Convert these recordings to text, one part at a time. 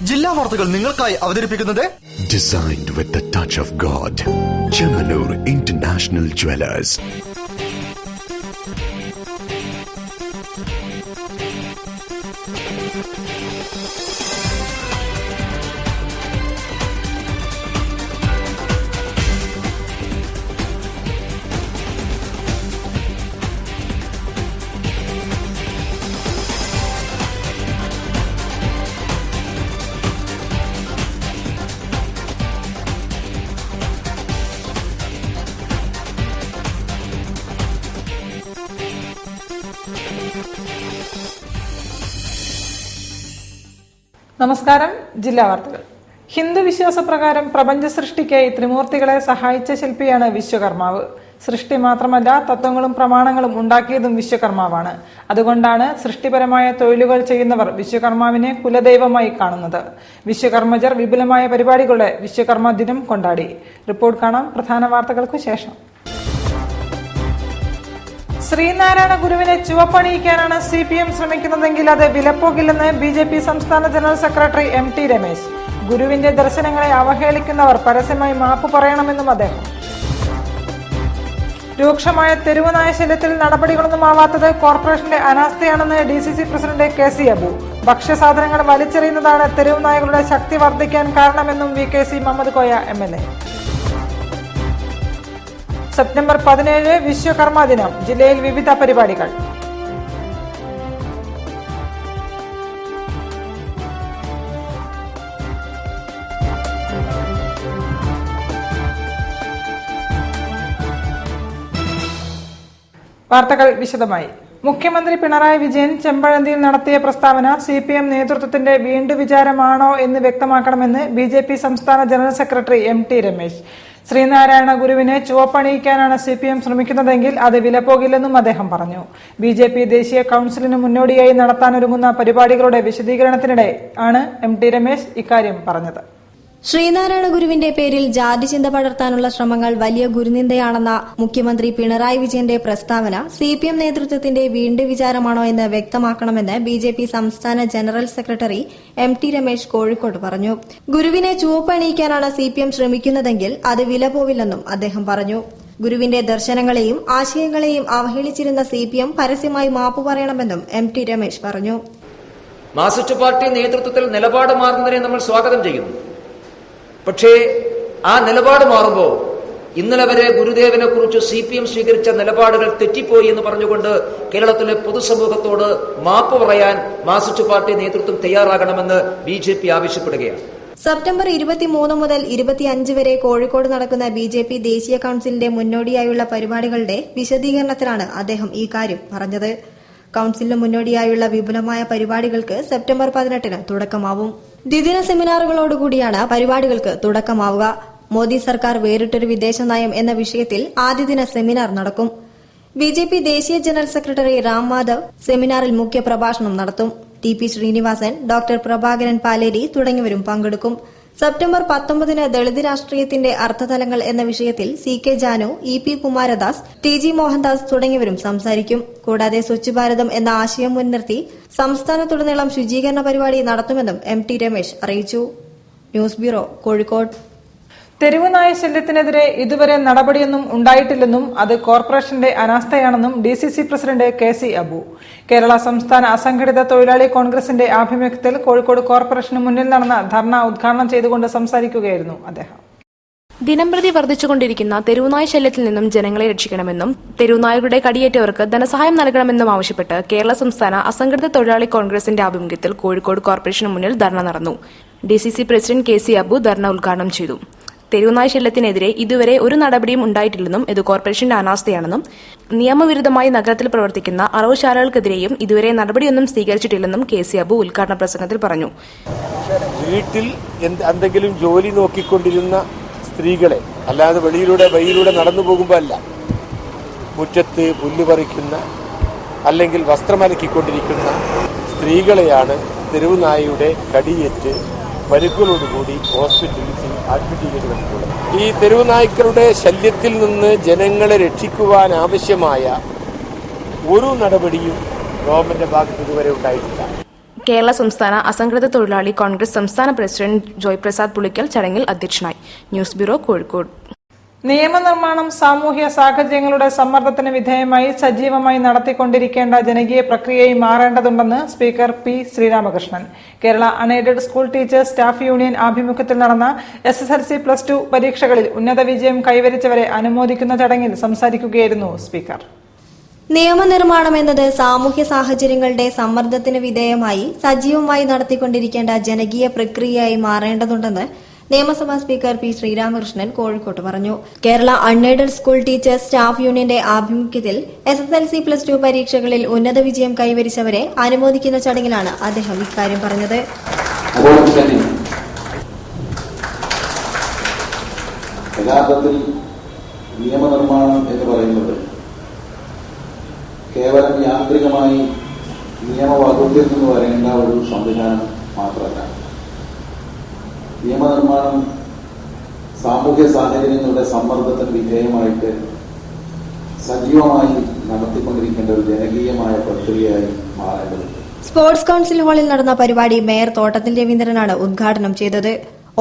ജില്ലാ വാർത്തകൾ നിങ്ങൾക്കായി അവതരിപ്പിക്കുന്നത് Designed with the touch of God. Chemanur International Jewelers. നമസ്കാരം. ജില്ലാ വാർത്തകൾ. ഹിന്ദു വിശ്വാസപ്രകാരം പ്രപഞ്ച സൃഷ്ടിക്കായി ത്രിമൂർത്തികളെ സഹായിച്ച ശില്പിയാണ് വിശ്വകർമാവ്. സൃഷ്ടി മാത്രമല്ല, തത്വങ്ങളും പ്രമാണങ്ങളും ഉണ്ടാക്കിയതും വിശ്വകർമാവാണ്. അതുകൊണ്ടാണ് സൃഷ്ടിപരമായ തൊഴിലുകൾ ചെയ്യുന്നവർ വിശ്വകർമാവിനെ കുലദൈവമായി കാണുന്നത്. വിശ്വകർമ്മജർ വിപുലമായ പരിപാടികളുടെ വിശ്വകർമ്മ ദിനം കൊണ്ടാടി. റിപ്പോർട്ട് കാണാം പ്രധാന വാർത്തകൾക്കു ശേഷം. ശ്രീനാരായണ ഗുരുവിനെ ചുവപ്പണിയിക്കാനാണ് CPM ശ്രമിക്കുന്നതെങ്കിൽ അത് വിലപ്പോകില്ലെന്ന് BJP സംസ്ഥാന ജനറൽ സെക്രട്ടറി MT രമേശ്. ഗുരുവിന്റെ ദർശനങ്ങളെ അവഹേളിക്കുന്നവർ പരസ്യമായി മാപ്പ് പറയണമെന്നും അദ്ദേഹം. രൂക്ഷമായ തെരുവ് നായ ശല്യത്തിൽ നടപടികളൊന്നും ആവാത്തത് കോർപ്പറേഷന്റെ അനാസ്ഥയാണെന്ന് DCC പ്രസിഡന്റ് KC അബു. ഭക്ഷ്യസാധനങ്ങൾ വലിച്ചെറിയുന്നതാണ് തെരുവ് നായകളുടെ ശക്തി വർദ്ധിക്കാൻ കാരണമെന്നും VKC Muhammad Koya MLA. September 17 Vishwakarma ദിനം. ജില്ലയിൽ വിവിധ പരിപാടികൾ. വാർത്തകൾ വിശദമായി. മുഖ്യമന്ത്രി പിണറായി വിജയൻ ചെമ്പഴന്തിയിൽ നടത്തിയ പ്രസ്താവന CPM നേതൃത്വത്തിന്റെ വീണ്ടുവിചാരമാണോ എന്ന് വ്യക്തമാക്കണമെന്ന് BJP സംസ്ഥാന general secretary MT Ramesh. Sreenarayana ഗുരുവിനെ ചുവപ്പണിയിക്കാനാണ് CPM ശ്രമിക്കുന്നതെങ്കിൽ അത് വിലപ്പോകില്ലെന്നും അദ്ദേഹം പറഞ്ഞു. BJP ദേശീയ കൌൺസിലിന് മുന്നോടിയായി നടത്താനൊരുങ്ങുന്ന പരിപാടികളുടെ വിശദീകരണത്തിനിടെ ആണ് MT രമേശ് ഇക്കാര്യം പറഞ്ഞത്. ശ്രീനാരായണ ഗുരുവിന്റെ പേരിൽ ജാതിചിന്ത പടർത്താനുള്ള ശ്രമങ്ങൾ വലിയ ഗുരുനിന്ദയാണെന്ന മുഖ്യമന്ത്രി പിണറായി വിജയന്റെ പ്രസ്താവന CPM നേതൃത്വത്തിന്റെ വീണ്ടുവിചാരമാണോ എന്ന് വ്യക്തമാക്കണമെന്ന് BJP സംസ്ഥാന general secretary MT Ramesh Kozhikode പറഞ്ഞു. ഗുരുവിനെ ചുവപ്പണിയിക്കാനാണ് CPM ശ്രമിക്കുന്നതെങ്കിൽ അത് വില പോവില്ലെന്നും അദ്ദേഹം പറഞ്ഞു. ഗുരുവിന്റെ ദർശനങ്ങളെയും ആശയങ്ങളെയും അവഹേളിച്ചിരുന്ന CPM പരസ്യമായി മാപ്പു പറയണമെന്നും MT രമേശ് പറഞ്ഞു. മാർക്സിസ്റ്റ് പാർട്ടി നേതൃത്വത്തിൽ നിലപാട് മാറുന്നതിനെ നമ്മൾ സ്വാഗതം ചെയ്യുന്നു. പക്ഷേ ആ നിലപാട് മാറുമ്പോൾ ഇന്നലെ വരെ ഗുരുദേവനെ കുറിച്ച് CPM സ്വീകരിച്ച നിലപാടുകൾ തെറ്റിപ്പോയി എന്ന് പറഞ്ഞുകൊണ്ട് കേരളത്തിലെ പൊതുസമൂഹത്തോട് മാപ്പ് പറയാൻ മാർക്സിസ്റ്റ് പാർട്ടി നേതൃത്വം തയ്യാറാകണമെന്ന് BJP ആവശ്യപ്പെടുകയാണ്. സെപ്റ്റംബർ 23 മുതൽ 25 വരെ കോഴിക്കോട് നടക്കുന്ന BJP ദേശീയ കൌൺസിലിന്റെ മുന്നോടിയായുള്ള പരിപാടികളുടെ വിശദീകരണത്തിലാണ് അദ്ദേഹം ഈ കാര്യം പറഞ്ഞത്. കൌൺസിലിന് മുന്നോടിയായുള്ള വിപുലമായ പരിപാടികൾക്ക് സെപ്റ്റംബർ 18 തുടക്കമാവും. ദ്വിദിന സെമിനാറുകളോടുകൂടിയാണ് പരിപാടികൾക്ക് തുടക്കമാവുക. മോദി സർക്കാർ വേറിട്ടൊരു വിദേശ നയം എന്ന വിഷയത്തിൽ ആദ്യദിന സെമിനാർ നടക്കും. BJP ദേശീയ ജനറൽ സെക്രട്ടറി രാം മാധവ് സെമിനാറിൽ മുഖ്യപ്രഭാഷണം നടത്തും. TP ശ്രീനിവാസൻ, ഡോക്ടർ പ്രഭാകരൻ പാലേരി തുടങ്ങിയവരും പങ്കെടുക്കും. സെപ്റ്റംബർ 19 ദളിത് രാഷ്ട്രീയത്തിന്റെ അർത്ഥതലങ്ങൾ എന്ന വിഷയത്തിൽ CK Janu, EP Kumaradas, TG Mohandas തുടങ്ങിയവരും സംസാരിക്കും. കൂടാതെ സ്വച്ഛ് ഭാരതം എന്ന ആശയം മുൻനിർത്തി സംസ്ഥാനത്തുടനീളം ശുചീകരണ പരിപാടി നടത്തുമെന്നും MT രമേശ് അറിയിച്ചു. News bureau, Kozhikode. തെരുവ് നായ ശല്യത്തിനെതിരെ ഇതുവരെ നടപടിയൊന്നും ഉണ്ടായിട്ടില്ലെന്നും അത് കോർപ്പറേഷന്റെ അനാസ്ഥയാണെന്നും DCC president KC Abu. Kerala സംസ്ഥാന അസംഘടിത തൊഴിലാളി കോൺഗ്രസിന്റെ ആഭിമുഖ്യത്തിൽ കോഴിക്കോട് കോർപ്പറേഷന് മുന്നിൽ നടന്ന ധർണ ഉദ്ഘാടനം ചെയ്തുകൊണ്ട് സംസാരിക്കുകയായിരുന്നു അദ്ദേഹം. ദിനംപ്രതി വർദ്ധിച്ചുകൊണ്ടിരിക്കുന്ന തെരുവുനായ ശല്യത്തിൽ നിന്നും ജനങ്ങളെ രക്ഷിക്കണമെന്നും തെരുവുനായകളുടെ കടിയേറ്റവർക്ക് ധനസഹായം നൽകണമെന്നും ആവശ്യപ്പെട്ട് കേരള സംസ്ഥാന അസംഘടിത തൊഴിലാളി കോൺഗ്രസിന്റെ ആഭിമുഖ്യത്തിൽ കോഴിക്കോട് കോർപ്പറേഷന് മുന്നിൽ ധർണ നടന്നു. DCC പ്രസിഡന്റ് KC അബു ധർണ ഉദ്ഘാടനം ചെയ്തു. തെരുവുനായ ശല്യത്തിനെതിരെ ഇതുവരെ ഒരു നടപടിയും ഉണ്ടായിട്ടില്ലെന്നും ഇത് കോർപ്പറേഷന്റെ അനാസ്ഥയാണെന്നും നിയമവിരുദ്ധമായി നഗരത്തിൽ പ്രവർത്തിക്കുന്ന അറവുശാലകൾക്കെതിരെയും ഇതുവരെ നടപടിയൊന്നും സ്വീകരിച്ചിട്ടില്ലെന്നും KC അബു ഉദ്ഘാടന പ്രസംഗത്തിൽ പറഞ്ഞു. വീട്ടിൽ എന്തെങ്കിലും ജോലി നോക്കിക്കൊണ്ടിരുന്ന സ്ത്രീകളെ, അല്ലാതെ വെളിയിലൂടെ നടന്നു പോകുമ്പോൾ അല്ല, മുറ്റത്ത് പുല്ല് പറിക്കുന്ന അല്ലെങ്കിൽ വസ്ത്രമലക്കിക്കൊണ്ടിരിക്കുന്ന സ്ത്രീകളെയാണ് തെരുവുനായയുടെ കടിയേറ്റ് പരിക്കുകളോടുകൂടി ഹോസ്പിറ്റലിൽ അഡ്മിറ്റ് ചെയ്തിട്ടുള്ളത്. ഈ തെരുവുനായ്ക്കളുടെ ശല്യത്തിൽ നിന്ന് ജനങ്ങളെ രക്ഷിക്കുവാൻ ആവശ്യമായ ഒരു നടപടിയും ഗവൺമെന്റിന്റെ ഭാഗത്ത് ഇതുവരെ ഉണ്ടായിട്ടില്ല. കേരള സംസ്ഥാന അസംഘടിത തൊഴിലാളി കോൺഗ്രസ് സംസ്ഥാന പ്രസിഡന്റ് ജോയ് പ്രസാദ് പുളിക്കൽ ചടങ്ങിൽ അധ്യക്ഷനായി. News bureau, Kozhikode. നിയമനിർമ്മാണം സാമൂഹ്യ സാഹചര്യങ്ങളുടെ സമ്മർദ്ദത്തിന് വിധേയമായി സജീവമായി നടത്തിക്കൊണ്ടിരിക്കേണ്ട ജനകീയ പ്രക്രിയയായി മാറേണ്ടതുണ്ടെന്ന് speaker P Sreeramakrishnan. Kerala unaided school teachers staff union ആഭിമുഖ്യത്തിൽ നടന്ന SSLC+2 പരീക്ഷകളിൽ ഉന്നത വിജയം കൈവരിച്ചവരെ അനുമോദിക്കുന്ന ചടങ്ങിൽ സംസാരിക്കുകയായിരുന്നു സ്പീക്കർ. നിയമനിർമ്മാണം എന്നത് സാമൂഹ്യ സാഹചര്യങ്ങളുടെ സമ്മർദ്ദത്തിന് വിധേയമായി സജീവമായി നടത്തിക്കൊണ്ടിരിക്കേണ്ട ജനകീയ പ്രക്രിയയായി മാറേണ്ടതുണ്ടെന്ന് നിയമസഭാ സ്പീക്കർ പി ശ്രീരാമകൃഷ്ണൻ കോഴിക്കോട്ട് പറഞ്ഞു. Kerala unaided school teachers staff യൂണിയന്റെ ആഭിമുഖ്യത്തിൽ SSLC+2 പരീക്ഷകളിൽ ഉന്നത വിജയം കൈവരിച്ചവരെ അനുമോദിക്കുന്ന ചടങ്ങിലാണ് അദ്ദേഹം ഇക്കാര്യം പറഞ്ഞത്. യഥാർത്ഥത്തിൽ നിയമനിർമ്മാണം എന്ന് പറയുന്നത് കേവലം യാന്ത്രികമായി നിയമവകുപ്പിൽ നിന്ന് വരേണ്ട ഒരു സംവിധാനം മാത്രമല്ല. നിയമനിർമ്മാണം സാമൂഹ്യ സാഹചര്യങ്ങളുടെ സമ്മർദ്ദത്തിന് വിധേയമായിട്ട് സജീവമായി നടത്തിക്കൊണ്ടിരിക്കേണ്ട ഒരു ജനകീയമായ പ്രക്രിയയായി മാറേണ്ടതുണ്ട്. സ്പോർട്സ് കൌൺസിൽ ഹാളിൽ നടന്ന പരിപാടി മേയർ തോട്ടത്തിൽ രവീന്ദ്രനാണ് ഉദ്ഘാടനം ചെയ്തത്.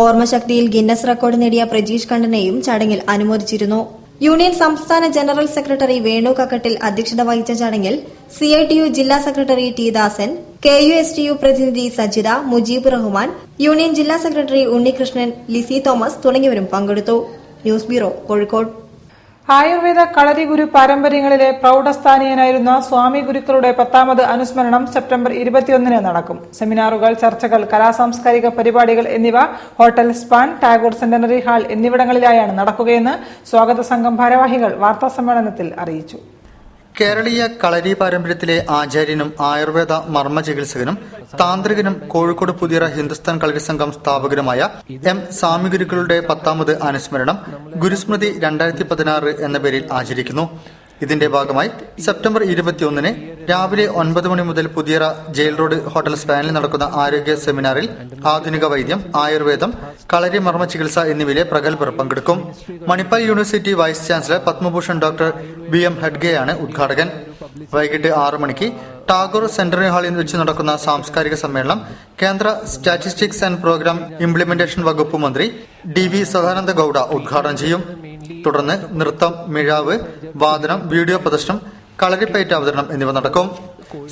ഓർമ്മശക്തിയിൽ ഗിന്നസ് റെക്കോർഡ് നേടിയ പ്രജീഷ് കണ്ണനെയും ചടങ്ങിൽ അനുമോദിച്ചിരുന്നു. യൂണിയൻ സംസ്ഥാന ജനറൽ സെക്രട്ടറി വേണു കക്കട്ടിൽ അധ്യക്ഷത വഹിച്ച ചടങ്ങിൽ CITU ജില്ലാ സെക്രട്ടറി ടി ദാസൻ, KUSTU പ്രതിനിധി സജിത, മുജീബ് റഹ്മാൻ, യൂണിയൻ ജില്ലാ സെക്രട്ടറി ഉണ്ണികൃഷ്ണൻ, ലിസി തോമസ് തുടങ്ങിയവരും പങ്കെടുത്തു. News bureau, Kozhikode. ആയുർവേദ കളരി ഗുരു പാരമ്പര്യങ്ങളിലെ പ്രൌഢസ്ഥാനീയനായിരുന്ന സ്വാമി ഗുരുക്കളുടെ 10ാമത് അനുസ്മരണം സെപ്റ്റംബർ 21 നടക്കും. സെമിനാറുകൾ, ചർച്ചകൾ, കലാസാംസ്കാരിക പരിപാടികൾ എന്നിവ hotel span, Tagore centenary hall എന്നിവിടങ്ങളിലായാണ് നടക്കുകയെന്ന് സ്വാഗത സംഘം ഭാരവാഹികൾ വാർത്താസമ്മേളനത്തിൽ അറിയിച്ചു. കേരളീയ കളരി പാരമ്പര്യത്തിലെ ആചാര്യനും ആയുർവേദ മർമ്മ ചികിത്സകനും താന്ത്രികനും കോഴിക്കോട് പുതിയറ ഹിന്ദുസ്ഥാൻ കളരി സംഘം സ്ഥാപകനുമായ M. സ്വാമി ഗുരുക്കളുടെ 10ാമത് അനുസ്മരണം ഗുരുസ്മൃതി 2016 എന്ന പേരിൽ ആചരിക്കുന്നു. ഇതിന്റെ ഭാഗമായി സെപ്റ്റംബർ 21 രാവിലെ 9 മണി മുതൽ പുതിയറ ജയിൽ റോഡ് ഹോട്ടൽ സ്പാനിൽ നടക്കുന്ന ആരോഗ്യ സെമിനാറിൽ ആധുനിക വൈദ്യം, ആയുർവേദം, കളരി മർമ്മ ചികിത്സ എന്നിവയിലെ പ്രഗത്ഭർ പങ്കെടുക്കും. Manipal university vice chancellor Padma Bhushan doctor BM ഹെഡ്ഗെയാണ് ഉദ്ഘാടകൻ. വൈകിട്ട് 6 മണിക്ക് ടാഗോർ സെന്റിനറി ഹാളിൽ വെച്ച് നടക്കുന്ന സാംസ്കാരിക സമ്മേളനം കേന്ദ്ര സ്റ്റാറ്റിസ്റ്റിക്സ് ആൻഡ് പ്രോഗ്രാം ഇംപ്ലിമെന്റേഷൻ വകുപ്പ് മന്ത്രി DV സദാനന്ദ ഗൌഡ ഉദ്ഘാടനം ചെയ്യും. തുടർന്ന് നൃത്തം, മിഴാവ്, വാദനം, വീഡിയോ പ്രദർശനം, കളരിപ്പയറ്റ് അവതരണം എന്നിവ നടക്കും.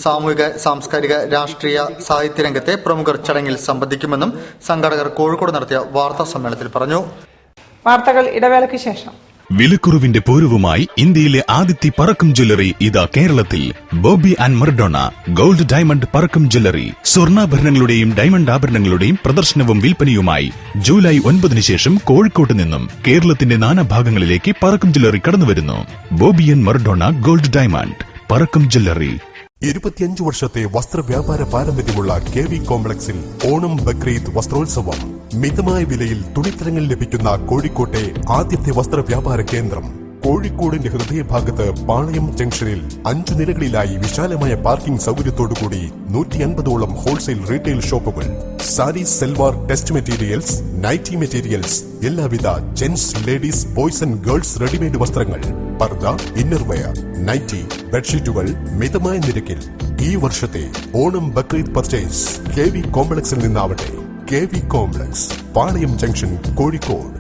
സാമൂഹിക, സാംസ്കാരിക, രാഷ്ട്രീയ, സാഹിത്യ രംഗത്തെ പ്രമുഖർ ചടങ്ങിൽ സംബന്ധിക്കുമെന്നും സംഘാടകർ കോഴിക്കോട് നടത്തിയ വാർത്താ സമ്മേളനത്തിൽ പറഞ്ഞു. വാർത്തകൾ ഇടവേളയ്ക്ക് ശേഷം. വിലക്കുറവിന്റെ പൂരവുമായി ഇന്ത്യയിലെ ആദ്യത്തെ പറക്കം ജ്വല്ലറി ഇതാ കേരളത്തിൽ. Bobby and Maradona gold diamond Parakkam jewellery. സ്വർണ്ണാഭരണങ്ങളുടെയും ഡയമണ്ട് ആഭരണങ്ങളുടെയും പ്രദർശനവും വിൽപ്പനയുമായി ജൂലൈ 9 ശേഷം കോഴിക്കോട്ട് നിന്നും കേരളത്തിന്റെ നാനാഭാഗങ്ങളിലേക്ക് പറക്കം ജ്വല്ലറി കടന്നുവരുന്നു. Bobby and Maradona gold diamond Parakkam jewellery. 25 വർഷത്തെ വസ്ത്രവ്യാപാര പാരമ്പര്യമുള്ള KV കോംപ്ലക്സിൽ ഓണം ബക്രീദ് വസ്ത്രോത്സവം. മിതമായ വിലയിൽ തുണിത്തരങ്ങൾ ലഭിക്കുന്ന കോഴിക്കോട്ടെ ആദ്യത്തെ വസ്ത്രവ്യാപാര കേന്ദ്രം. കോഴിക്കോടിന്റെ ഹൃദയഭാഗത്ത് പാളയം ജംഗ്ഷനിൽ 5 നിലകളിലായി വിശാലമായ പാർക്കിംഗ് സൗകര്യത്തോടുകൂടി 150ഓളം ഹോൾസെയിൽ റീറ്റെയിൽ ഷോപ്പുകൾ. Saris, salwar, test materials, nighty materials, എല്ലാവിധ gents, ladies, boys and girls readymade വസ്ത്രങ്ങൾ, പർദ, ഇന്നർവെയർ, നൈറ്റി, ബെഡ്ഷീറ്റുകൾ മിതമായ നിരക്കിൽ. ഈ വർഷത്തെ ഓണം ബക്രീദ് പർച്ചേസ് KV കോംപ്ലക്സിൽ നിന്നാവട്ടെ. KV complex, Palayam junction, Kozhikode.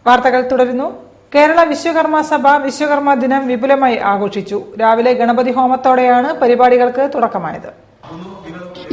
വാർത്തകൾ തുടരുന്നു. കേരള വിശ്വകർമ്മ സഭ വിശ്വകർമ്മ ദിനം വിപുലമായി ആഘോഷിച്ചു. രാവിലെ ഗണപതി ഹോമത്തോടെയാണ് പരിപാടികൾക്ക് തുടക്കമായത്.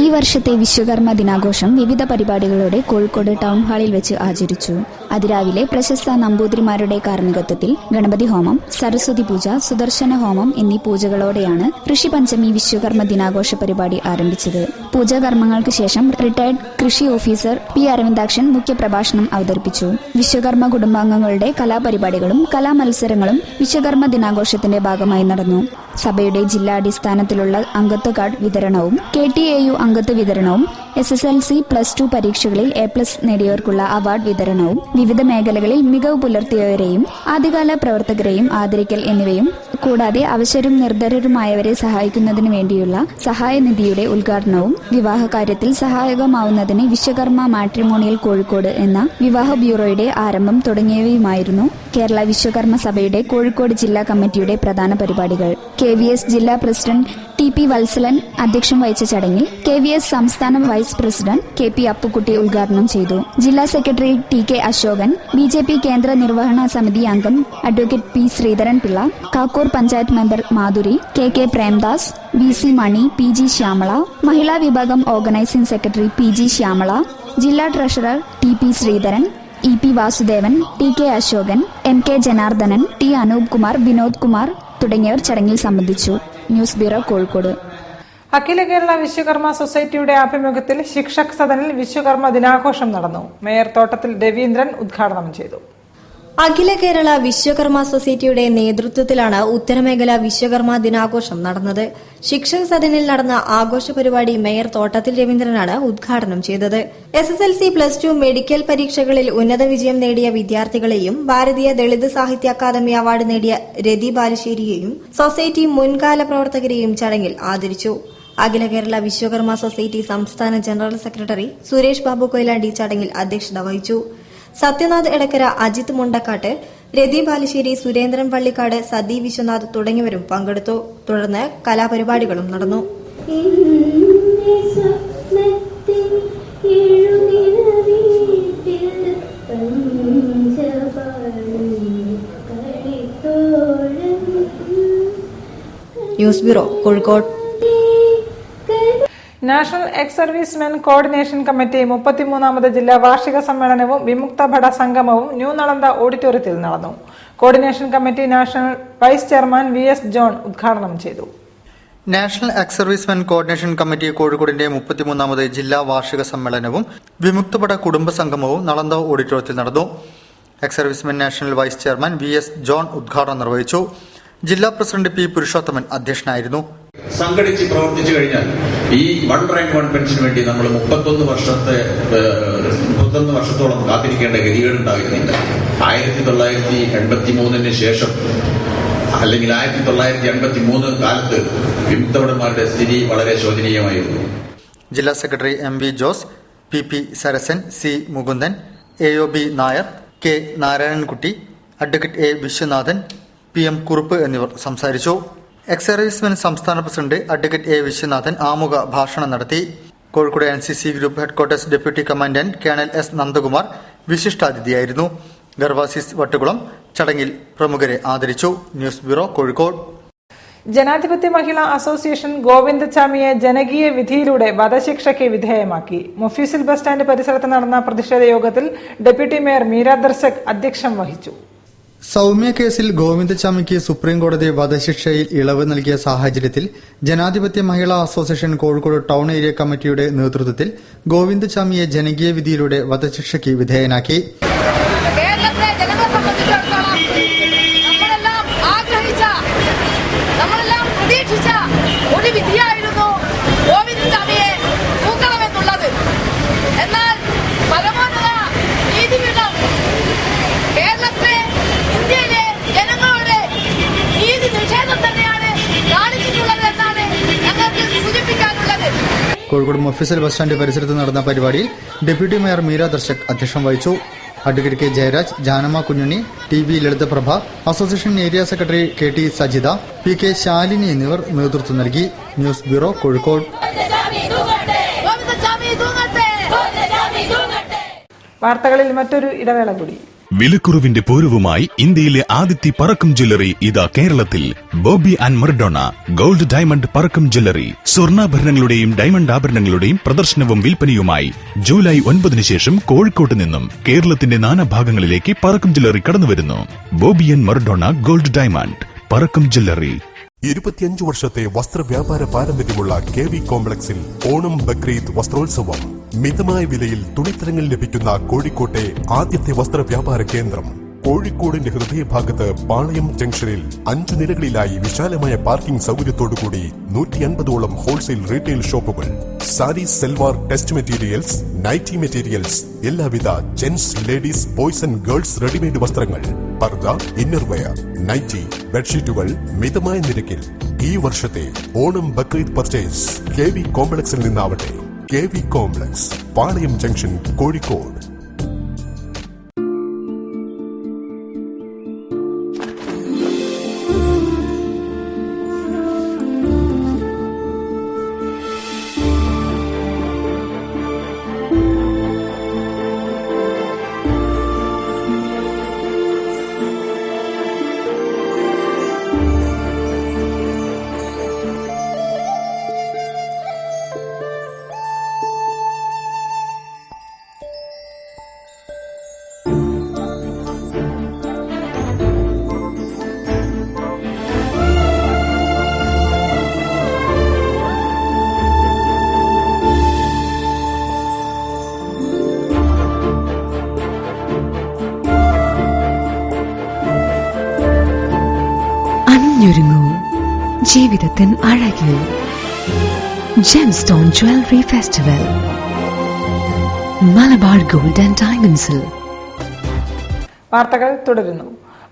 ഈ വർഷത്തെ വിശ്വകർമ്മ ദിനാഘോഷം വിവിധ പരിപാടികളോടെ കോഴിക്കോട് ടൗൺ ഹാളിൽ വെച്ച് ആചരിച്ചു. അതിരാവിലെ പ്രശസ്ത നമ്പൂതിരിമാരുടെ കാർമ്മികത്വത്തിൽ ഗണപതി ഹോമം, സരസ്വതി പൂജ, സുദർശന ഹോമം എന്നീ പൂജകളോടെയാണ് ഋഷിപഞ്ചമി വിശ്വകർമ്മ ദിനാഘോഷ പരിപാടി ആരംഭിച്ചത്. പൂജാകർമ്മങ്ങൾക്ക് ശേഷം റിട്ടയർഡ് കൃഷി ഓഫീസർ P. അരവിന്ദാക്ഷൻ മുഖ്യപ്രഭാഷണം അവതരിപ്പിച്ചു. വിശ്വകർമ്മ കുടുംബാംഗങ്ങളുടെ കലാപരിപാടികളും കലാമത്സരങ്ങളും വിശ്വകർമ്മ ദിനാഘോഷത്തിന്റെ ഭാഗമായി നടന്നു. സഭയുടെ ജില്ലാടിസ്ഥാനത്തിലുള്ള അംഗത്വ കാർഡ് വിതരണവും KTAU അംഗത്വ വിതരണവും SSLC+2 പരീക്ഷകളിൽ A+ നേടിയവർക്കുള്ള അവാർഡ് വിതരണവും വിവിധ മേഖലകളിൽ മികവ് പുലർത്തിയവരെയും ആദ്യകാല പ്രവർത്തകരെയും ആദരിക്കൽ എന്നിവയും കൂടാതെ അവശരും നിർധരരുമായവരെ സഹായിക്കുന്നതിനു വേണ്ടിയുള്ള സഹായനിധിയുടെ ഉദ്ഘാടനവും വിവാഹ കാര്യത്തിൽ സഹായകമാവുന്നതിന് വിശ്വകർമ്മ മാട്രിമോണിയൽ കോഴിക്കോട് എന്ന വിവാഹ ബ്യൂറോയുടെ ആരംഭം തുടങ്ങിയവയുമായിരുന്നു കേരള വിശ്വകർമ്മ സഭയുടെ കോഴിക്കോട് ജില്ലാ കമ്മിറ്റിയുടെ പ്രധാന പരിപാടികൾ. KVS ജില്ലാ പ്രസിഡന്റ് TP വത്സലൻ അധ്യക്ഷം വഹിച്ച ചടങ്ങിൽ KVS സംസ്ഥാന വൈസ് പ്രസിഡന്റ് KP അപ്പുക്കുട്ടി ഉദ്ഘാടനം ചെയ്തു. ജില്ലാ സെക്രട്ടറി TK അശോകൻ, BJP കേന്ദ്ര നിർവഹണ സമിതി അംഗം advocate P Sreedharan Pillai, Kakkur panchayat member Madhuri, KK Premdas, VC Mani, PG Shyamala, മഹിളാ വിഭാഗം ഓർഗനൈസിംഗ് സെക്രട്ടറി PG ശ്യാമള, ജില്ലാ treasurer TP Sreedharan, EP Vasudevan, TK Ashokan, MK Janardhanan, T Anoop Kumar, Vinod Kumar തുടങ്ങിയവർ ചടങ്ങിൽ സംബന്ധിച്ചു. News bureau, Kozhikode. അഖില കേരള വിശ്വകർമ്മ സൊസൈറ്റിയുടെ ആഭിമുഖ്യത്തിൽ ശിക്ഷക് സദനിൽ വിശ്വകർമ്മ ദിനാഘോഷം നടന്നു. മേയർ തോട്ടത്തിൽ രവീന്ദ്രൻ ഉദ്ഘാടനം ചെയ്തു. അഖില കേരള വിശ്വകർമ്മ സൊസൈറ്റിയുടെ നേതൃത്വത്തിലാണ് ഉത്തരമേഖല വിശ്വകർമ്മ ദിനാഘോഷം നടന്നത്. ശിക്ഷക് സദനിൽ നടന്ന ആഘോഷ പരിപാടി മേയർ തോട്ടത്തിൽ രവീന്ദ്രനാണ് ഉദ്ഘാടനം ചെയ്തത്. SSLC, +2 മെഡിക്കൽ പരീക്ഷകളിൽ ഉന്നത വിജയം നേടിയ വിദ്യാർത്ഥികളെയും ഭാരതീയ ദളിത് സാഹിത്യ അക്കാദമി അവാർഡ് നേടിയ രതി ബാലുശ്ശേരിയെയും സൊസൈറ്റി മുൻകാല പ്രവർത്തകരെയും ചടങ്ങിൽ ആദരിച്ചു. അഖില കേരള വിശ്വകർമ്മ സൊസൈറ്റി സംസ്ഥാന ജനറൽ സെക്രട്ടറി സുരേഷ് ബാബു കൊയിലാണ്ടി ചടങ്ങിൽ അധ്യക്ഷത വഹിച്ചു. സത്യനാഥ് എടക്കര, അജിത് മുണ്ടക്കാട്ട്, രതി ബാലുശ്ശേരി, സുരേന്ദ്രൻ പള്ളിക്കാട്, സതി വിശ്വനാഥ് തുടങ്ങിയവരും പങ്കെടുത്തു. തുടർന്ന് കലാപരിപാടികളും നടന്നു. News bureau, Kozhikode. National ex servicemen coordination committee 33ാമത് ജില്ലാ വാർഷിക സമ്മേളനവും വിമുക്ത ഭട സംഗമവും ന്യൂ നളന്ദ ഓഡിറ്റോറിയത്തിൽ നടന്നു. Coordination committee national vice chairman VS John ഉദ്ഘാടനം ചെയ്തു. National ex servicemen coordination committee കോഴിക്കോടിന്റെ 33ാമത് ജില്ലാ വാർഷിക സമ്മേളനവും വിമുക്തഭട കുടുംബ സംഗമവും നളന്ദ ഓഡിറ്റോറിയത്തിൽ നടന്നു. Ex servicemen national vice chairman VS John ഉദ്ഘാടനം നിർവഹിച്ചു. ജില്ലാ പ്രസിഡന്റ് P പുരുഷോത്തമൻ അധ്യക്ഷനായിരുന്നു. സംഘടിച്ച് പ്രവർത്തിച്ചു കഴിഞ്ഞാൽ ഈ 1 റാങ്ക് 1 പെൻഷന് വേണ്ടി നമ്മൾ 31 വർഷത്തോളം കാത്തിരിക്കേണ്ട ഗതികേടുണ്ടായിരുന്നില്ല. 1983 ശേഷം അല്ലെങ്കിൽ 1983 കാലത്ത് വിമുക്തഭടന്മാരുടെ സ്ഥിതി വളരെ ശോചനീയമായിരുന്നു. ജില്ലാ secretary MV Jose, PP Sarasan, C Mukundan, AOB Nair, K Narayanankutty, advocate A Viswanathan, PM Kurup എന്നിവർ സംസാരിച്ചു. എക്സ് സർവീസ്മെൻ സംസ്ഥാന പ്രസിഡന്റ് അഡ്വക്കേറ്റ് A വിശ്വനാഥൻ ആമുഖ ഭാഷണം നടത്തി. Kozhikode NCC group headquarters deputy commandant colonel S Nandakumar വിശിഷ്ടാതിഥിയായിരുന്നു. ഗർവാസിസ് വട്ടുകുളം ചടങ്ങിൽ പ്രമുഖരെ ആദരിച്ചു. News bureau, Kozhikode. ജനാധിപത്യ മഹിളാ അസോസിയേഷൻ ഗോവിന്ദചാമിയെ ജനകീയ വിധിയിലൂടെ വധശിക്ഷയ്ക്ക് വിധേയമാക്കി. മുഫീസിൽ ബസ് സ്റ്റാൻഡ് പരിസരത്ത് നടന്ന പ്രതിഷേധ യോഗത്തിൽ ഡെപ്യൂട്ടി മേയർ മീര ദർശക് അധ്യക്ഷം വഹിച്ചു. സൌമ്യ കേസിൽ ഗോവിന്ദചാമിക്ക് സുപ്രീംകോടതി വധശിക്ഷയിൽ ഇളവ് നൽകിയ സാഹചര്യത്തിൽ ജനാധിപത്യ മഹിളാ അസോസിയേഷൻ കോഴിക്കോട് ടൗൺ ഏരിയ കമ്മിറ്റിയുടെ നേതൃത്വത്തിൽ ഗോവിന്ദചാമിയെ ജനകീയ വിധിയിലൂടെ വധശിക്ഷയ്ക്ക് വിധേയനാക്കി. ഒരു വിധിയായിരുന്നു ഗോവിന്ദചാമിയെ തൂക്കണമെന്നുള്ളത്. എന്നാൽ പരമോന്നത നീതിപീഠം കേരളത്തിലെ ഇന്ത്യയിലെ ജനങ്ങളുടെ നീതി നിഷേധം തന്നെയാണ് കാണിച്ചിട്ടുള്ളത് എന്നാണ് ഞങ്ങൾക്ക് സൂചിപ്പിക്കാനുള്ളത്. കോഴിക്കോട് മുഫീസിൽ ബസ് സ്റ്റാൻഡ് പരിസരത്ത് നടന്ന പരിപാടിയിൽ ഡെപ്യൂട്ടി മേയർ മീര ദർശക് അധ്യക്ഷം വഹിച്ചു. Advocate K Jayaraj, Janamma Kunjunni, TB Lalithaprabha, association area secretary KT Sajitha, PK Shalini എന്നിവർ നേതൃത്വം നൽകി. News bureau, Kozhikode. വാർത്തകളിൽ മറ്റൊരു ഇടവേള കൂടി. വിലക്കുറവിന്റെ പൂരവുമായി ഇന്ത്യയിലെ ആദ്യത്തെ പറക്കം ജ്വല്ലറി ഇതാ കേരളത്തിൽ. Bobby and Maradona gold diamond Parakkam jewellery. സ്വർണ്ണാഭരണങ്ങളുടെയും ഡയമണ്ട് ആഭരണങ്ങളുടെയും പ്രദർശനവും വിൽപ്പനയുമായി ജൂലൈ 9 ശേഷം കോഴിക്കോട്ട് നിന്നും കേരളത്തിന്റെ നാനാഭാഗങ്ങളിലേക്ക് പറക്കം ജ്വല്ലറി കടന്നുവരുന്നു. Bobby and Maradona gold diamond Parakkam jewellery. 25 വർഷത്തെ വസ്ത്രവ്യാപാര പാരമ്പര്യമുള്ള KV കോംപ്ലക്സിൽ ഓണം ബക്രീദ് വസ്ത്രോത്സവം. മിതമായ വിലയിൽ തുണിത്തരങ്ങൾ ലഭിക്കുന്ന കോഴിക്കോട്ടെ ആദ്യത്തെ വസ്ത്രവ്യാപാര കേന്ദ്രം. കോഴിക്കോടിന്റെ ഹൃദയഭാഗത്ത് പാളയം ജംഗ്ഷനിൽ 5 നിലകളിലായി വിശാലമായ പാർക്കിംഗ് സൗകര്യത്തോടുകൂടി 150ഓളം ഹോൾസെയിൽ റീറ്റെയിൽ ഷോപ്പുകൾ. Saris, salwar, test materials, nighty materials, എല്ലാവിധ gents, ladies, boys and girls readymade വസ്ത്രങ്ങൾ, പർദ, ഇന്നർവെയർ, നൈറ്റി, ബെഡ്ഷീറ്റുകൾ മിതമായ നിരക്കിൽ. ഈ വർഷത്തെ ഓണം ബക്രീദ് പർച്ചേസ് KV കോംപ്ലക്സിൽ നിന്നാവട്ടെ. KV complex, Palayam junction, Kozhikode. അണിഞ്ഞൊരുങ്ങൂ ജീവിതത്തിൻ അഴകിൽ. Gemstone jewellery festival, Malabar gold and ഡയമണ്ട്സിൽ. വാർത്തകൾ തുടരുന്നു.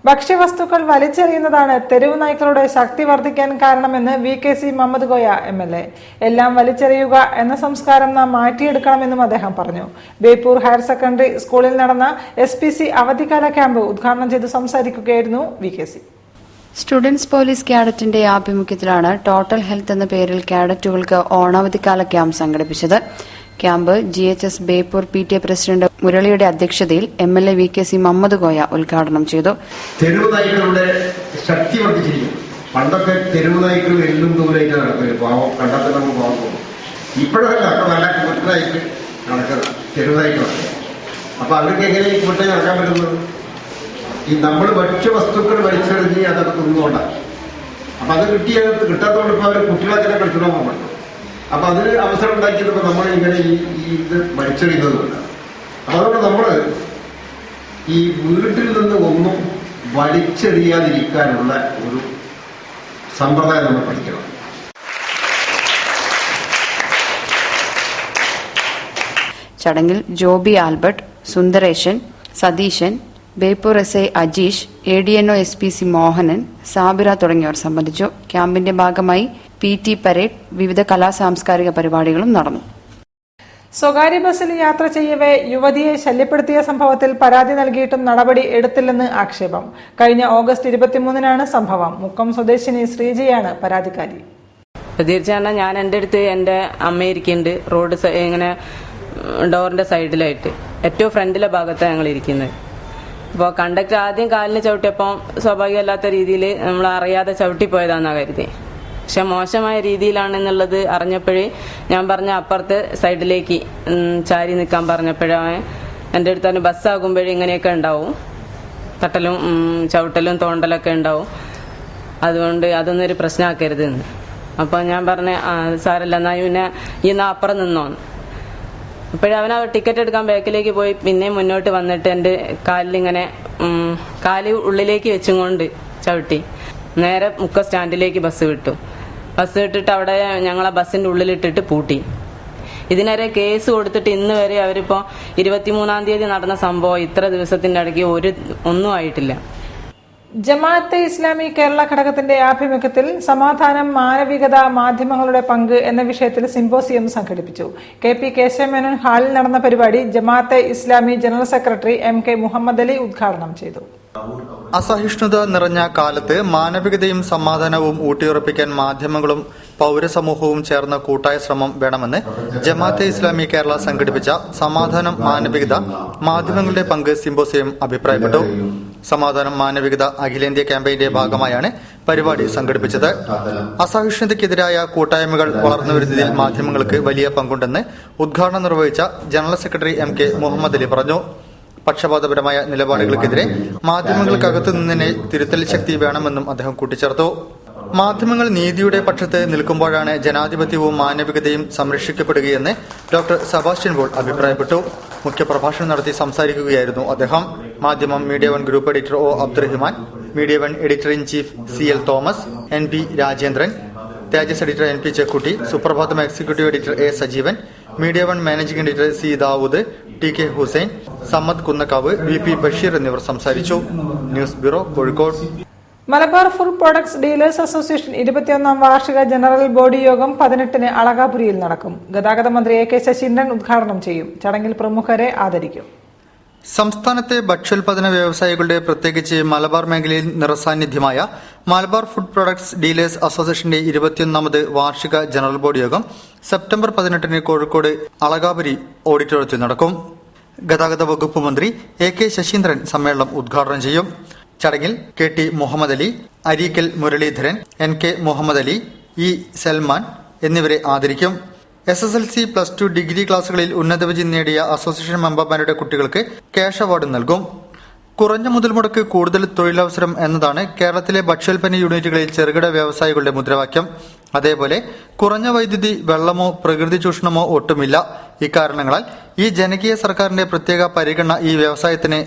ഭക്ഷ്യവസ്തുക്കൾ വലിച്ചെറിയുന്നതാണ് തെരുവ് നായ്ക്കളുടെ ശക്തി വർദ്ധിക്കാൻ കാരണമെന്ന് VKC മുഹമ്മദ് കോയ MLA. എല്ലാം വലിച്ചെറിയുക എന്ന സംസ്കാരം നാം മാറ്റിയെടുക്കണമെന്നും അദ്ദേഹം പറഞ്ഞു. ബേപ്പൂർ ഹയർ സെക്കൻഡറി സ്കൂളിൽ നടന്ന SPC അവധിക്കാല ക്യാമ്പ് ഉദ്ഘാടനം ചെയ്ത് സംസാരിക്കുകയായിരുന്നു VKC. സ്റ്റുഡൻസ് പോലീസ് ക്യാഡറ്റിന്റെ ആഭിമുഖ്യത്തിലാണ് ടോട്ടൽ ഹെൽത്ത് എന്ന പേരിൽ ക്യാഡറ്റുകൾക്ക് ഓണാവധിക്കാല ക്യാമ്പ് സംഘടിപ്പിച്ചത്. Camp GHS Beypore PTA president മുരളിയുടെ അധ്യക്ഷതയിൽ MLA VKC മുഹമ്മദ് കോയ ഉദ്ഘാടനം ചെയ്തു. തെരുവ് നായ്ക്കളുടെ ശക്തി വർദ്ധിച്ചിരിക്കും. പണ്ടൊക്കെ തെരുവ് നായ്ക്കൾ എല്ലും ദൂരമായിട്ട് നടക്കുന്നത്, പാവം കണ്ടത്തിൽ നമ്മൾ പാവം. ഇപ്പോഴല്ല, അപ്പൊ നല്ല കൂട്ടായിട്ട് നടക്കുന്നത് തെരുവ് നായ്ക്കളാണ്. അപ്പൊ അവർക്ക് എങ്ങനെ ഈ കൂട്ടായി നടക്കാൻ പറ്റുന്നത്? ഈ നമ്മൾ ഭക്ഷ്യവസ്തുക്കൾ വലിച്ചെറിഞ്ഞ് അതൊക്കെ തിന്നുകൊണ്ടാണ്. അപ്പൊ അത് കിട്ടാത്തതുകൊണ്ട് ഇപ്പൊ അവര് കുട്ടികളൊക്കെ കളിച്ചിടാൻ പോകുന്നുണ്ട്. അപ്പൊ അതിന് അവസരം ഉണ്ടാക്കിയപ്പോൾ നമ്മൾ ഇങ്ങനെ ഇത് വലിച്ചെറിയുന്നത് കൊണ്ടാണ്. അപ്പൊ അതുകൊണ്ട് നമ്മള് ഈ വീട്ടിൽ നിന്ന് ഒന്നും വലിച്ചെറിയാതിരിക്കാനുള്ള ഒരു സമ്പ്രദായം നമ്മൾ പഠിക്കണം. ചടങ്ങിൽ Joby Albert, Sundaresan, Satheesan, Beypore SI Ajeesh, ADNO SPC Mohanan, Sabira തുടങ്ങിയവർ സംബന്ധിച്ചു. ക്യാമ്പിന്റെ ഭാഗമായി PT പരേഡ്, വിവിധ കലാ സാംസ്കാരിക പരിപാടികളും നടന്നു. സ്വകാര്യ ബസ്സിൽ യാത്ര ചെയ്യവേ യുവതിയെ ശല്യപ്പെടുത്തിയ സംഭവത്തിൽ പരാതി നൽകിയിട്ടും നടപടി എടുത്തില്ലെന്ന് ആക്ഷേപം. കഴിഞ്ഞ ഓഗസ്റ്റ് 23-നാണ് സംഭവം. മുക്കം സ്വദേശിനി ശ്രീജയാണ് പരാതിക്കാരി. തീർച്ചയായും ഞാൻ എൻ്റെ അടുത്ത് എൻ്റെ അമ്മയിരിക്കുന്നുണ്ട്. റോഡ് ഇങ്ങനെ ഡോറിന്റെ സൈഡിലായിട്ട് ഏറ്റവും ഫ്രണ്ടിലെ ഭാഗത്താണ് ഞങ്ങൾ ഇരിക്കുന്നത്. അപ്പോൾ കണ്ടക്ടർ ആദ്യം കാലിന് ചവിട്ടിയപ്പോൾ സ്വാഭാവികമല്ലാത്ത രീതിയിൽ നമ്മൾ അറിയാതെ ചവിട്ടിപ്പോയതാണെന്നാണ് കരുതി. പക്ഷെ മോശമായ രീതിയിലാണെന്നുള്ളത് അറിഞ്ഞപ്പോഴേ ഞാൻ പറഞ്ഞ അപ്പുറത്തെ സൈഡിലേക്ക് ചാരി നിൽക്കാൻ പറഞ്ഞപ്പോഴാണ് എൻ്റെ അടുത്ത് ബസ്സാകുമ്പോഴേ ഇങ്ങനെയൊക്കെ ഉണ്ടാവും, തട്ടലും ചവിട്ടലും തോണ്ടലൊക്കെ ഉണ്ടാവും, അതുകൊണ്ട് അതൊന്നും ഒരു പ്രശ്നമാക്കരുതെന്ന്. അപ്പോൾ ഞാൻ പറഞ്ഞ സാരല്ല, എന്നാൽ പിന്നെ ഈ അപ്പുറം നിന്നോന്ന്. അപ്പോഴവൻ ടിക്കറ്റ് എടുക്കാൻ ബാക്കിലേക്ക് പോയി പിന്നെ മുന്നോട്ട് വന്നിട്ട് എൻ്റെ കാലിലിങ്ങനെ കാല് ഉള്ളിലേക്ക് വെച്ചും കൊണ്ട് ചവിട്ടി നേരെ മുക്ക സ്റ്റാൻഡിലേക്ക് ബസ് വിട്ടു. ബസ് വിട്ടിട്ട് അവിടെ ഞങ്ങളെ ബസ്സിന്റെ ഉള്ളിലിട്ടിട്ട് പൂട്ടി. ഇതിനേരെ കേസ് കൊടുത്തിട്ട് ഇന്ന് വരെ അവരിപ്പോ 23-ാം തീയതി നടന്ന സംഭവം ഇത്ര ദിവസത്തിന്റെ ഇടയ്ക്ക് ഒന്നും ആയിട്ടില്ല. ജമാഅത്തെ ഇസ്ലാമി കേരള ഘടകത്തിന്റെ ആഭിമുഖ്യത്തിൽ സമാധാനം, മാനവികത, മാധ്യമങ്ങളുടെ പങ്ക് എന്ന വിഷയത്തിൽ സിംപോസിയം സംഘടിപ്പിച്ചു. KP കേശവമേനോൻ ഹാളിൽ നടന്ന പരിപാടി Jamaate Islami general secretary MK Muhammad Ali ഉദ്ഘാടനം ചെയ്തു. അസഹിഷ്ണുത നിറഞ്ഞ കാലത്ത് മാനവികതയും സമാധാനവും ഊട്ടിയുറപ്പിക്കാൻ മാധ്യമങ്ങളും പൗരസമൂഹവും ചേർന്ന കൂട്ടായ ശ്രമം വേണമെന്ന് ജമാഅത്തെ ഇസ്ലാമി കേരള സംഘടിപ്പിച്ച സമാധാനം, മാനവികത, മാധ്യമങ്ങളുടെ പങ്ക് സിംപോസിയം അഭിപ്രായപ്പെട്ടു. സമാധാനം, മാനവികത അഖിലേന്ത്യാ ക്യാമ്പയിന്റെ ഭാഗമായാണ് പരിപാടി സംഘടിപ്പിച്ചത്. അസഹിഷ്ണുതയ്ക്കെതിരായ കൂട്ടായ്മകൾ വളർന്നുവരുന്നതിൽ മാധ്യമങ്ങൾക്ക് വലിയ പങ്കുണ്ടെന്ന് ഉദ്ഘാടനം നിർവഹിച്ച general secretary MK Muhammad Ali പറഞ്ഞു. പക്ഷപാതപരമായ നിലപാടുകൾക്കെതിരെ മാധ്യമങ്ങൾക്കകത്തു നിന്നെ തിരുത്തൽ ശക്തി വേണമെന്നും അദ്ദേഹം കൂട്ടിച്ചേർത്തു. മാധ്യമങ്ങൾ നീതിയുടെ പക്ഷത്ത് നിൽക്കുമ്പോഴാണ് ജനാധിപത്യവും മാനവികതയും സംരക്ഷിക്കപ്പെടുകയെന്ന് ഡോക്ടർ സെബാസ്റ്റ്യൻ പോൾ അഭിപ്രായപ്പെട്ടു. മുഖ്യപ്രഭാഷണം നടത്തി സംസാരിക്കുകയായിരുന്നു അദ്ദേഹം. Madhyamam media one group editor O Abdurahiman, media one editor in chief CL Thomas, NP Rajendran, Thejas editor NP Chekkutty, Suprabhatham executive editor A Sajeevan, media one managing editor C Dawood, TK Hussain, Sammad Kunnakkavu, VP Basheer എന്നിവർ സംസാരിച്ചു. News bureau, Kozhikode. Malabar food products dealers association 21ാം വാർഷിക general body യോഗം 18-ന് അളകാപുരിയിൽ നടക്കും. ഗതാഗത മന്ത്രി AK Saseendran ഉദ്ഘാടനം ചെയ്യും. ചടങ്ങിൽ പ്രമുഖരെ ആദരിക്കും. സംസ്ഥാനത്തെ ഭക്ഷ്യോൽപാദന വ്യവസായികളുടെ പ്രത്യേകിച്ച് മലബാർ മേഖലയിൽ നിറസാന്നിധ്യമായ മലബാർ ഫുഡ് പ്രൊഡക്ട്സ് ഡീലേഴ്സ് അസോസിയേഷന്റെ 21ാമത് വാർഷിക ജനറൽ ബോഡി യോഗം സെപ്റ്റംബർ 18-ന് കോഴിക്കോട് അളകാപുരി ഓഡിറ്റോറിയത്തിൽ നടക്കും. ഗതാഗത വകുപ്പ് മന്ത്രി AK ശശീന്ദ്രൻ സമ്മേളനം ഉദ്ഘാടനം ചെയ്യും. ചടങ്ങിൽ KT Muhammad Ali, Areekkal Muraleedharan, NK Muhammad Ali, E Salman എന്നിവരെ ആദരിക്കും. SSLC, +2, ഡിഗ്രി ക്ലാസുകളിൽ ഉന്നത വിജയം നേടിയ അസോസിയേഷൻ മെമ്പർമാരുടെ കുട്ടികൾക്ക് ക്യാഷ് അവാർഡ് നൽകും. കുറഞ്ഞ മുതൽ മുടക്ക് കൂടുതൽ തൊഴിലവസരം എന്നതാണ് കേരളത്തിലെ ഭക്ഷ്യോൽപ്പന്ന യൂണിറ്റുകളിൽ ചെറുകിട വ്യവസായികളുടെ മുദ്രാവാക്യം. അതേപോലെ കുറഞ്ഞ വൈദ്യുതി, വെള്ളമോ പ്രകൃതി ചൂഷണമോ ഒട്ടുമില്ല. ഇക്കാരണങ്ങളാൽ ഈ ജനകീയ സർക്കാരിന്റെ പ്രത്യേക പരിഗണന ഈ വ്യവസായത്തിന്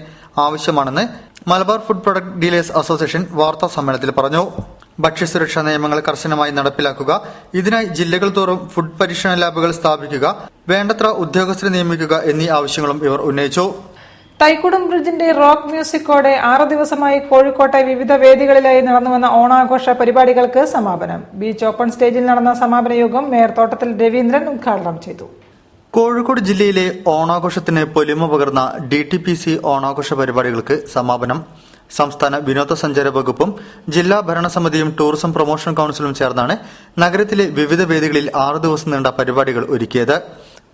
ആവശ്യമാണെന്ന് Malabar food product dealers association വാർത്താ സമ്മേളനത്തിൽ പറഞ്ഞു. ഭക്ഷ്യസുരക്ഷാ നിയമങ്ങൾ കർശനമായി നടപ്പിലാക്കുക, ഇതിനായി ജില്ലകൾ തോറും ഫുഡ് പരീക്ഷണ ലാബുകൾ സ്ഥാപിക്കുക, വേണ്ടത്ര ഉദ്യോഗസ്ഥരെ നിയമിക്കുക എന്നീ ആവശ്യങ്ങളും ഇവർ ഉന്നയിച്ചു. തൈക്കുടം ബ്രിഡ്ജിന്റെ റോക്ക് മ്യൂസിക്കോടെ 6 ദിവസമായി കോഴിക്കോട്ടെ വിവിധ വേദികളിലായി നടന്നുവന്ന ഓണാഘോഷ പരിപാടികൾക്ക് സമാപനം. ബീച്ച് ഓപ്പൺ സ്റ്റേജിൽ നടന്ന സമാപന യോഗം മേയർ തോട്ടത്തിൽ രവീന്ദ്രൻ ഉദ്ഘാടനം ചെയ്തു. കോഴിക്കോട് ജില്ലയിലെ ഓണാഘോഷത്തിന് പൊലിമ പകർന്ന DTPC ഓണാഘോഷ പരിപാടികൾക്ക് സമാപനം. സംസ്ഥാന വിനോദസഞ്ചാര വകുപ്പും ജില്ലാ ഭരണസമിതിയും ടൂറിസം പ്രൊമോഷൻ കൌൺസിലും ചേർന്നാണ് നഗരത്തിലെ വിവിധ വേദികളിൽ 6 ദിവസം നീണ്ട പരിപാടികൾ ഒരുക്കിയത്.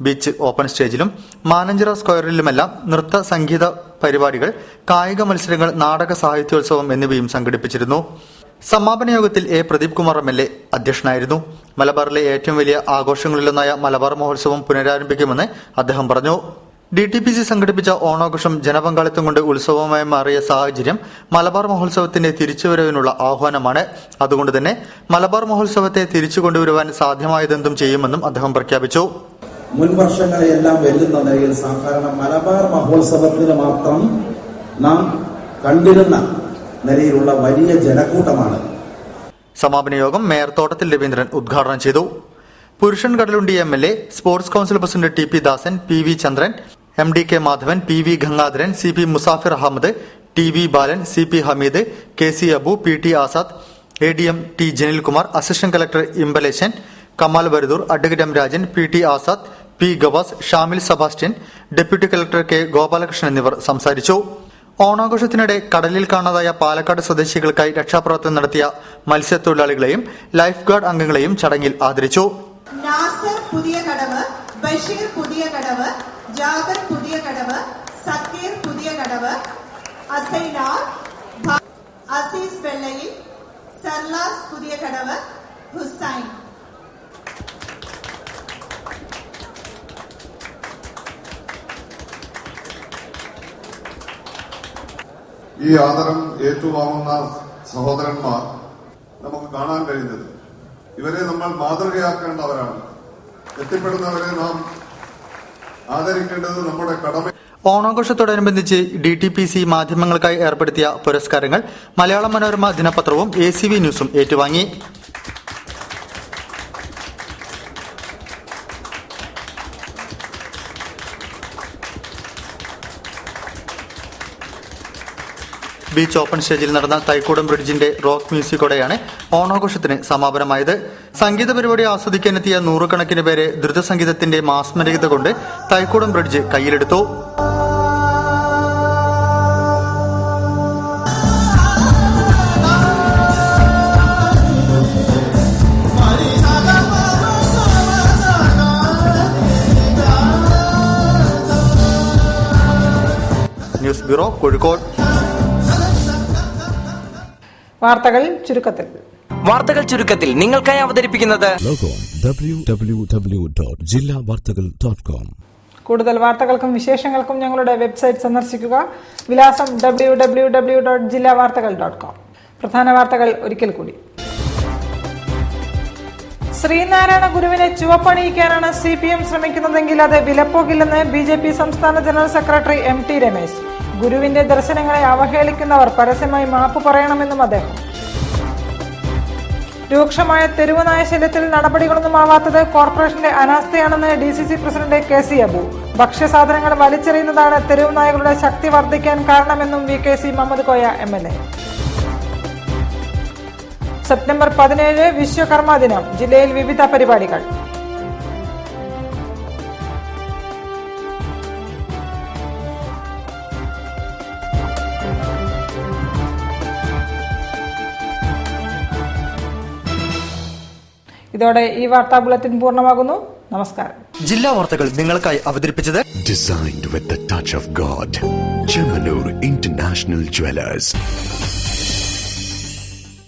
ബീച്ച് ഓപ്പൺ സ്റ്റേജിലും മാനഞ്ചിറ സ്ക്വയറിലുമെല്ലാം നൃത്ത സംഗീത പരിപാടികൾ, കായിക മത്സരങ്ങൾ, നാടക സാഹിത്യോത്സവം എന്നിവയും സംഘടിപ്പിച്ചിരുന്നു. സമാപന യോഗത്തിൽ A പ്രദീപ് കുമാർ MLA അധ്യക്ഷനായിരുന്നു. മലബാറിലെ ഏറ്റവും വലിയ ആഘോഷങ്ങളിലൊന്നായ മലബാർ മഹോത്സവം പുനരാരംഭിക്കുമെന്ന് അദ്ദേഹം പറഞ്ഞു. DTPC സംഘടിപ്പിച്ച ഓണാഘോഷം ജനപങ്കാളിത്തം കൊണ്ട് ഉത്സവമായി മാറിയ സാഹചര്യം മലബാർ മഹോത്സവത്തിന്റെ തിരിച്ചുവരവിനുള്ള ആഹ്വാനമാണ്. അതുകൊണ്ട് തന്നെ മലബാർ മഹോത്സവത്തെ തിരിച്ചു കൊണ്ടുവരുവാൻ സാധ്യമായതെന്തും ചെയ്യുമെന്നും അദ്ദേഹം പ്രഖ്യാപിച്ചു. മുൻ വർഷങ്ങളെയെല്ലാം വെല്ലുന്ന നിലയിൽ സാധാരണ മലബാർ മഹോത്സവത്തിന് മാത്രം നാം കണ്ടിരുന്ന നിലയിലുള്ള വലിയ ജനക്കൂട്ടമാണ്. സമാപന യോഗം മേയർ തോട്ടത്തിൽ രവീന്ദ്രൻ ഉദ്ഘാടനം ചെയ്തു. Purushan Kadalundi MLA, sports council president TP Dasan, PV Chandran, MDK Madhavan, PV Gangadharan, CP Musafir Ahammed, TV Balan, CP Hameed, KC Abu, PT Azad, ADM T Janilkumar, assistant collector Imbaleshan, Kamal Varadoor, advocate M Rajan, PT Azad, P Gavas, Shamil Sebastian, deputy collector K Gopalakrishnan എന്നിവർ സംസാരിച്ചു. ഓണാഘോഷത്തിനിടെ കടലിൽ കാണാതായ പാലക്കാട് സ്വദേശികൾക്കായി രക്ഷാപ്രവർത്തനം നടത്തിയ മത്സ്യത്തൊഴിലാളികളെയും ലൈഫ് ഗാർഡ് അംഗങ്ങളെയും ചടങ്ങിൽ ആദരിച്ചു. നാസർ പുതിയ കടവ്, ബഷീർ പുതിയ കടവ്, ജാബർ പുതിയ കടവ്, സക്കീർ പുതിയ കടവ്, അസൈനാർ, അസീസ് വെള്ളയിൽ, സർലാസ് പുതിയ കടവ്, ഹുസൈൻ. ഈ ആദരം ഏറ്റുവാങ്ങുന്ന സഹോദരന്മാർ നമുക്ക് കാണാൻ കഴിയുന്നത് ഇവരെ നമ്മൾ മാതൃകയാക്കേണ്ടവരാണ്. എത്തിപ്പെടുന്നവരെ നാം ആദരിക്കേണ്ടത് നമ്മുടെ കടമ. ഓണാഘോഷത്തോടനുബന്ധിച്ച് DTPC മാധ്യമങ്ങൾക്കായി ഏർപ്പെടുത്തിയ പുരസ്കാരങ്ങൾ മലയാള മനോരമ ദിനപത്രവും ACV ന്യൂസും ഏറ്റുവാങ്ങി. ബീച്ച് ഓപ്പൺ സ്റ്റേജിൽ നടന്ന തൈക്കൂടം ബ്രിഡ്ജിന്റെ റോക്ക് മ്യൂസിക്കോടെയാണ് ഓണാഘോഷത്തിന് സമാപനമായത്. സംഗീത പരിപാടി ആസ്വദിക്കാനെത്തിയ 100 കണക്കിന് പേരെ ദ്രുതസംഗീതത്തിന്റെ മാസ്മരികത കൊണ്ട് തൈക്കൂടം ബ്രിഡ്ജ് കയ്യിലെടുത്തു. News bureau, Kozhikode. വാർത്തകൾ ചുരുക്കത്തിൽ നിങ്ങൾക്കായി അവതരിപ്പിക്കുന്നത് www.jillavartagal.com. കൂടുതൽ വാർത്തകൾക്കും വിശേഷങ്ങൾക്കും ഞങ്ങളുടെ വെബ്സൈറ്റ് സന്ദർശിക്കുക. വിലാസം www.jillavartagal.com. പ്രധാന വാർത്തകൾ ഒരിക്കൽ കൂടി. ശ്രീനാരായണ ഗുരുവിനെ ചുവപ്പണിയിക്കാനാണ് CPM ശ്രമിക്കുന്നതെങ്കിൽ അത് വിലപ്പോകില്ലെന്ന് BJP സംസ്ഥാന ജനറൽ സെക്രട്ടറി MT രമേശ്. ഗുരുവിന്റെ ദർശനങ്ങളെ അവഹേളിക്കുന്നവർ പരസ്യമായി മാപ്പ് പറയണമെന്നും അദ്ദേഹം. രൂക്ഷമായ തെരുവ് നായ ശല്യത്തിൽ നടപടികളൊന്നുമാവാത്തത് കോർപ്പറേഷന്റെ അനാസ്ഥയാണെന്ന് DCC പ്രസിഡന്റ് KC അബു. ഭക്ഷ്യസാധനങ്ങൾ വലിച്ചെറിയുന്നതാണ് തെരുവ് നായകളുടെ ശക്തി വർദ്ധിക്കാൻ കാരണമെന്നും VKC Muhammad Koya MLA. September 17 Vishwakarma ദിനം. ജില്ലയിൽ വിവിധ പരിപാടികൾ. ഇതോടെ ഈ വാർത്താ ബുള്ളറ്റിൻ പൂർണ്ണമാകുന്നു. നമസ്കാരം. ജില്ലാ വാർത്തകൾ നിങ്ങൾക്കായി അവതരിപ്പിച്ചത് Designed with the touch of God. Chemanur International Jewelers.